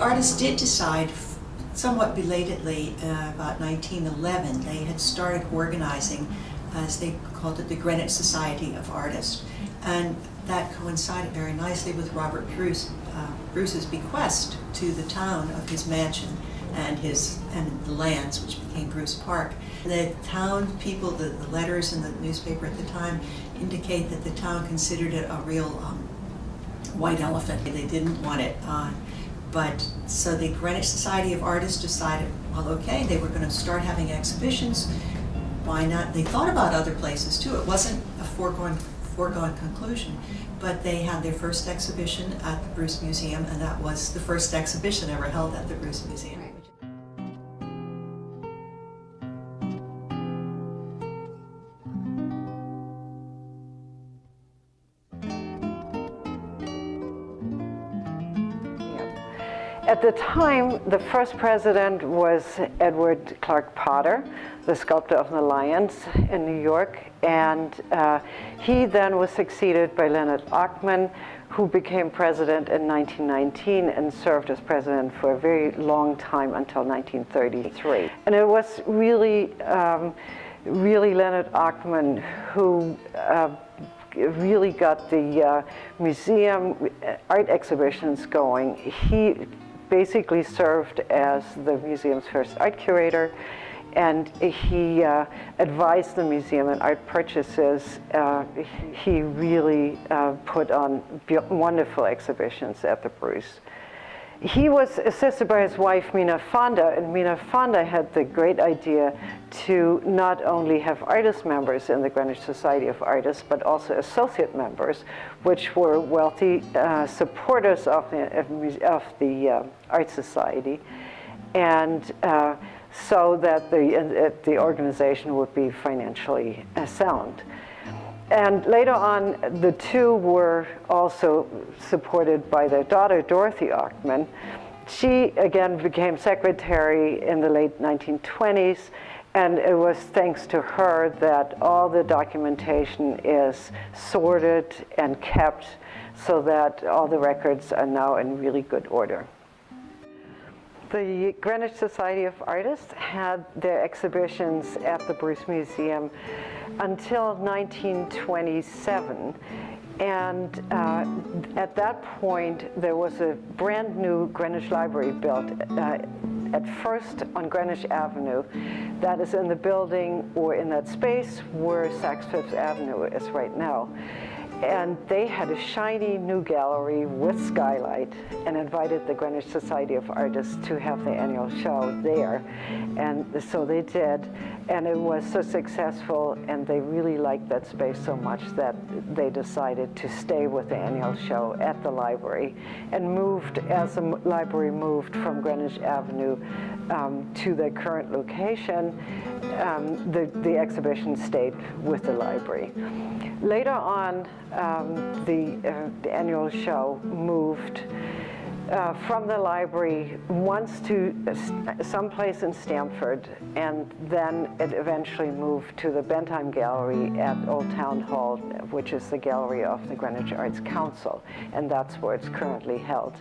artists did decide, somewhat belatedly, about 1911, they had started organizing, as they called it, the Greenwich Society of Artists. And that coincided very nicely with Robert Bruce's bequest to the town of his mansion and the lands, which became Bruce Park. The town people, the letters in the newspaper at the time indicate that the town considered it a real white elephant. They didn't want it. So the Greenwich Society of Artists decided, well, okay, they were going to start having exhibitions. Why not? They thought about other places too. It wasn't a foregone conclusion, but they had their first exhibition at the Bruce Museum, and that was the first exhibition ever held at the Bruce Museum. At the time, the first president was Edward Clark Potter, the sculptor of the Lions in New York, and he then was succeeded by Leonard Ochtman, who became president in 1919 and served as president for a very long time until 1933. And it was really Leonard Ochtman who really got the museum art exhibitions going. He basically served as the museum's first art curator, and he advised the museum in art purchases. He really put on wonderful exhibitions at the Bruce. He was assisted by his wife, Mina Fonda, and Mina Fonda had the great idea to not only have artist members in the Greenwich Society of Artists, but also associate members, which were wealthy supporters of the Art Society, and so that the organization would be financially sound. And later on, the two were also supported by their daughter, Dorothy Ochtman. She, again, became secretary in the late 1920s, and it was thanks to her that all the documentation is sorted and kept so that all the records are now in really good order. The Greenwich Society of Artists had their exhibitions at the Bruce Museum until 1927. And at that point, there was a brand new Greenwich Library built at first on Greenwich Avenue. That is in the building or in that space where Saks Fifth Avenue is right now. And they had a shiny new gallery with skylight and invited the Greenwich Society of Artists to have the annual show there. And so they did. And it was so successful, and they really liked that space so much that they decided to stay with the annual show at the library, and moved, as the library moved from Greenwich Avenue to their current location, the exhibition stayed with the library. Later on, the annual show moved from the library once to someplace in Stamford, and then it eventually moved to the Bentheim Gallery at Old Town Hall, which is the gallery of the Greenwich Arts Council, and that's where it's currently held.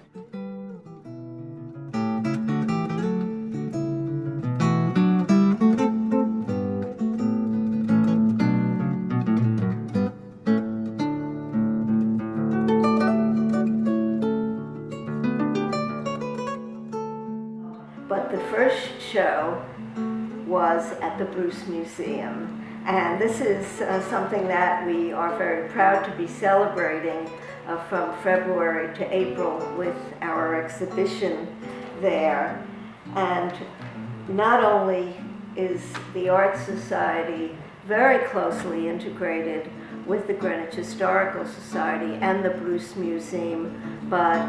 But the first show was at the Bruce Museum, and this is something that we are very proud to be celebrating from February to April with our exhibition there. And not only is the Art Society very closely integrated with the Greenwich Historical Society and the Bruce Museum, but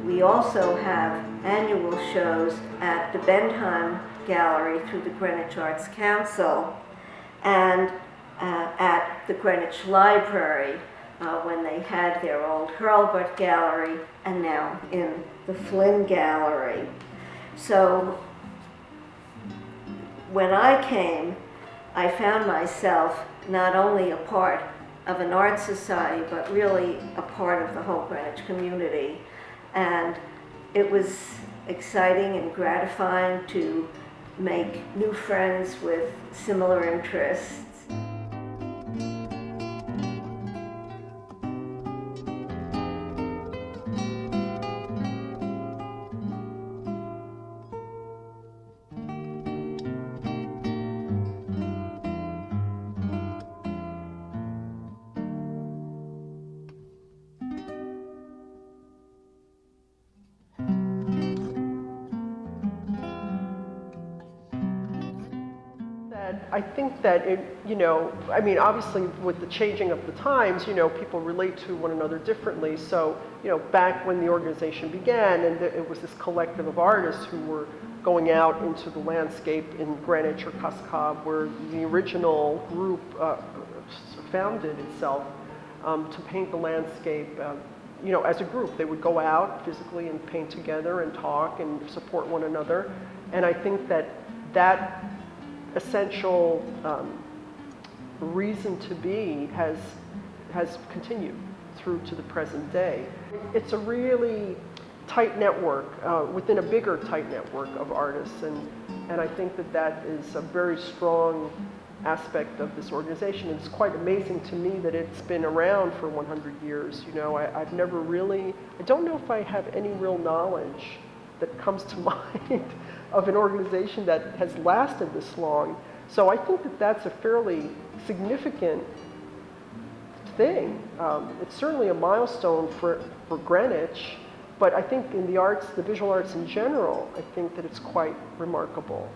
we also have annual shows at the Bentheim Gallery through the Greenwich Arts Council, and at the Greenwich Library when they had their old Hurlbut Gallery, and now in the Flynn Gallery. So when I came, I found myself not only a part of an art society, but really a part of the whole Greenwich community. And it was exciting and gratifying to make new friends with similar interests. I think that I mean, obviously with the changing of the times, people relate to one another differently. So, back when the organization began, and it was this collective of artists who were going out into the landscape in Greenwich or Cascade, where the original group founded itself to paint the landscape. As a group, they would go out physically and paint together and talk and support one another. And I think that essential reason to be has continued through to the present day. It's a really tight network within a bigger tight network of artists, and I think that is a very strong aspect of this organization. It's quite amazing to me that it's been around for 100 years. I've never really, I don't know if I have any real knowledge that comes to mind of an organization that has lasted this long. So I think that's a fairly significant thing. It's certainly a milestone for Greenwich, but I think in the arts, the visual arts in general, I think that it's quite remarkable.